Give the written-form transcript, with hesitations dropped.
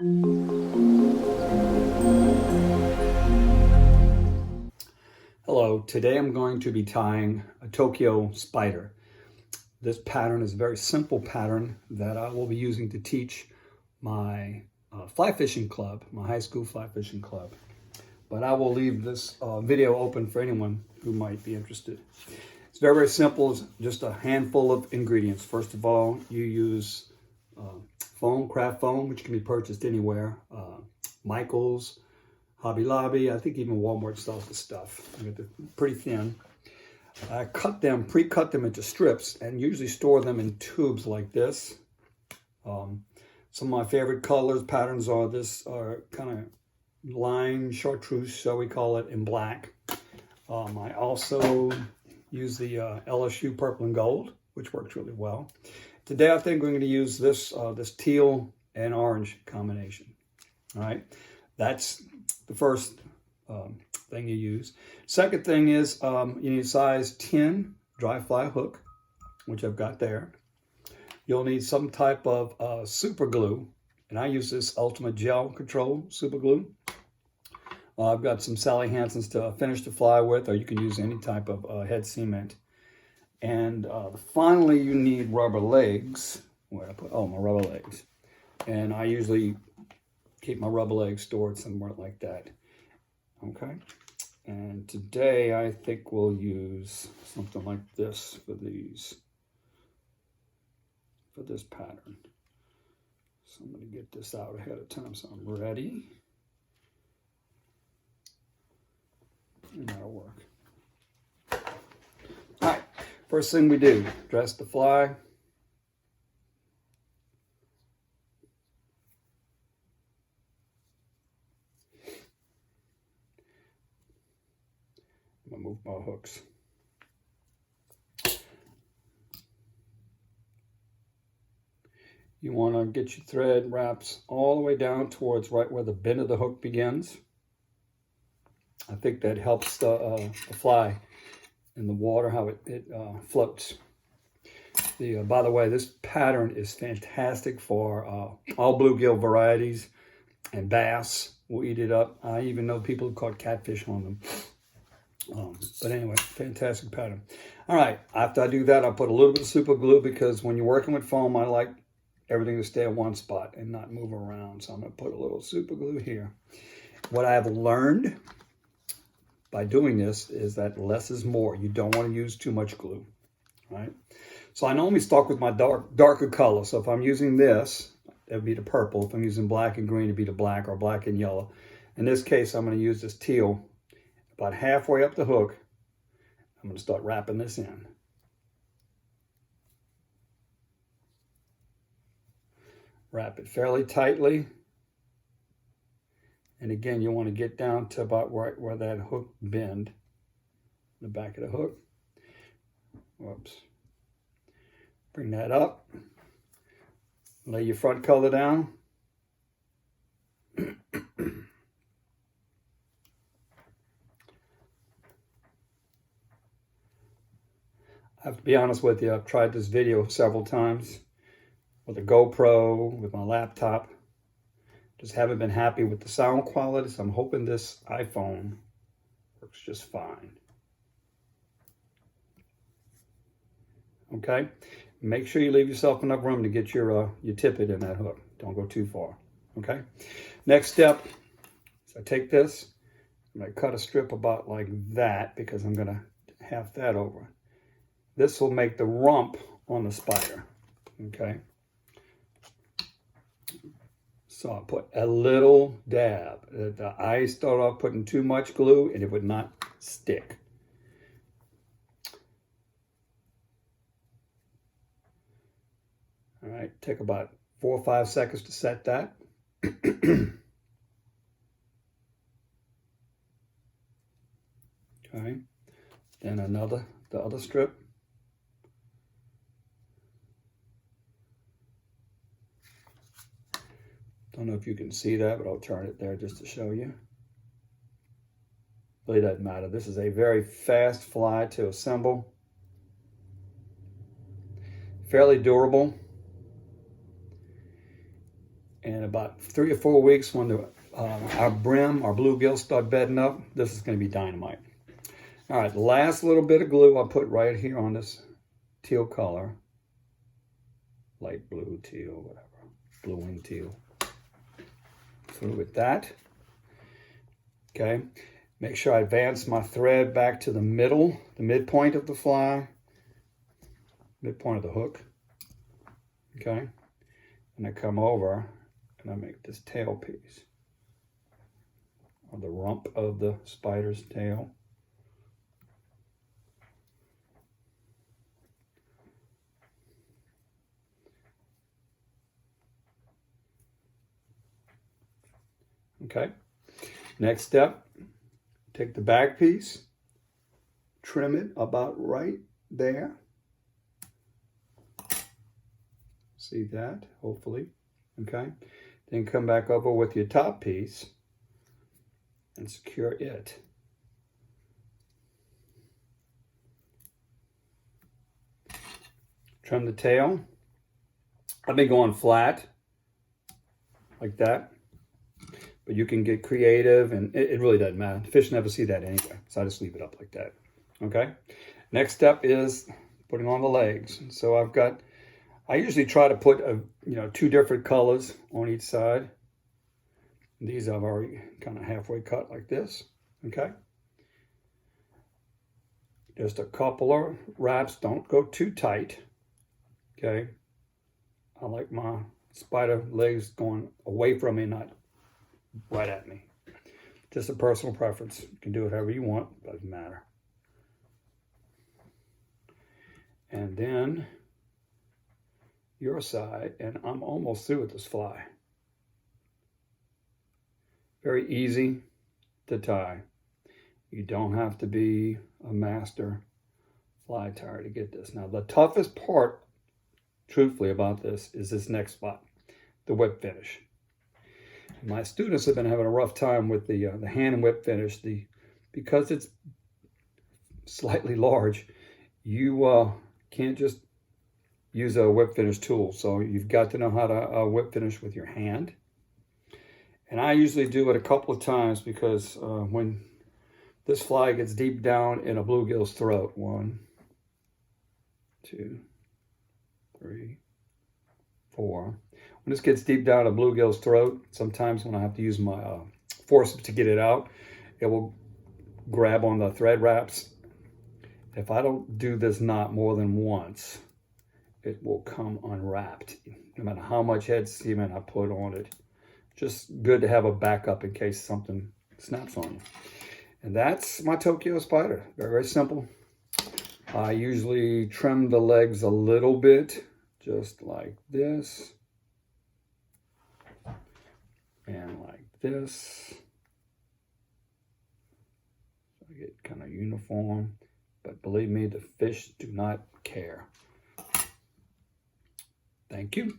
Hello, today I'm going to be tying a Tokyo spider. This pattern is a very simple pattern that I will be using to teach my fly fishing club, my high school fly fishing club. But I will leave this video open for anyone who might be interested. It's very, very simple. It's just a handful of ingredients. First of all, you use foam, craft foam, which can be purchased anywhere. Michael's, Hobby Lobby, I think even Walmart sells the stuff. They're pretty thin. I pre-cut them into strips and usually store them in tubes like this. Some of my favorite colors, patterns are kind of lime chartreuse, shall we call it, in black. I also use the LSU purple and gold, which works really well. Today I think we're going to use this teal and orange combination. All right, that's the first thing you use. Second thing is you need a size 10 dry fly hook, which I've got there. You'll need some type of super glue, and I use this Ultimate Gel Control super glue. I've got some Sally Hansen's to finish the fly with, or you can use any type of head cement. And finally, you need rubber legs. Where I put? Oh, my rubber legs. And I usually keep my rubber legs stored somewhere like that. Okay. And today I think we'll use something like this for this pattern. So I'm going to get this out ahead of time so I'm ready. And that'll work. All right. First thing we do, dress the fly. I'm gonna move my hooks. You want to get your thread wraps all the way down towards right where the bend of the hook begins. I think that helps the fly in the water, how it floats. By the way, this pattern is fantastic for all bluegill varieties, and bass will eat it up. I even know people who caught catfish on them. But anyway, fantastic pattern. All right, after I do that, I'll put a little bit of super glue because when you're working with foam, I like everything to stay in one spot and not move around. So I'm going to put a little super glue here. What I have learned by doing this is that less is more. You don't want to use too much glue, right? So I normally start with my darker color. So if I'm using this, that would be the purple. If I'm using black and green, it'd be the black, or black and yellow. In this case, I'm going to use this teal. About halfway up the hook, I'm going to start wrapping this in. Wrap it fairly tightly. And again, you want to get down to about right where that hook bend, the back of the hook. Whoops. Bring that up. Lay your front color down. I have to be honest with you, I've tried this video several times with a GoPro, with my laptop. Just haven't been happy with the sound quality, so I'm hoping this iPhone works just fine. Okay, make sure you leave yourself enough room to get your tippet in that hook. Don't go too far, okay? Next step is I take this, I'm gonna cut a strip about like that because I'm gonna half that over. This will make the rump on the spider, okay? So I put a little dab. I started off putting too much glue and it would not stick. All right, take about 4 or 5 seconds to set that. Okay, then the other strip. Don't know if you can see that, but I'll turn it there just to show you. Really doesn't matter. This is a very fast fly to assemble. Fairly durable. in about 3 or 4 weeks, when our brim, our bluegills start bedding up, this is going to be dynamite. All right, the last little bit of glue I'll put right here on this teal color. Light blue, teal, whatever. Blue and teal. Through with that. Okay. Make sure I advance my thread back to the middle, the midpoint of the fly. Midpoint of the hook. Okay. And I come over and I make this tail piece. Or the rump of the spider's tail. Okay, next step, take the back piece, trim it about right there. See that, hopefully, okay? Then come back over with your top piece and secure it. Trim the tail. I've been going flat, like that. But you can get creative, and it really doesn't matter. Fish never see that anyway, so I just leave it up like that. Okay. Next step is putting on the legs. So I usually try to put 2 different colors on each side. These I've already kind of halfway cut like this. Okay. Just a couple of wraps. Don't go too tight. Okay. I like my spider legs going away from me, not right at me. Just a personal preference. You can do it however you want, doesn't matter. And then your side, and I'm almost through with this fly. Very easy to tie. You don't have to be a master fly tyer to get this. Now, the toughest part, truthfully, about this is this next spot, the whip finish. My students have been having a rough time with the hand and whip finish. Because it's slightly large, you can't just use a whip finish tool. So you've got to know how to whip finish with your hand. And I usually do it a couple of times because when this fly gets deep down in a bluegill's throat, 1, 2, 3, 4. When this gets deep down a bluegill's throat, sometimes when I have to use my forceps to get it out, it will grab on the thread wraps. If I don't do this knot more than once, it will come unwrapped, no matter how much head cement I put on it. Just good to have a backup in case something snaps on you. And that's my Tokyo spider. Very, very simple. I usually trim the legs a little bit, just like this. And like this. So I get kind of uniform. But believe me, the fish do not care. Thank you.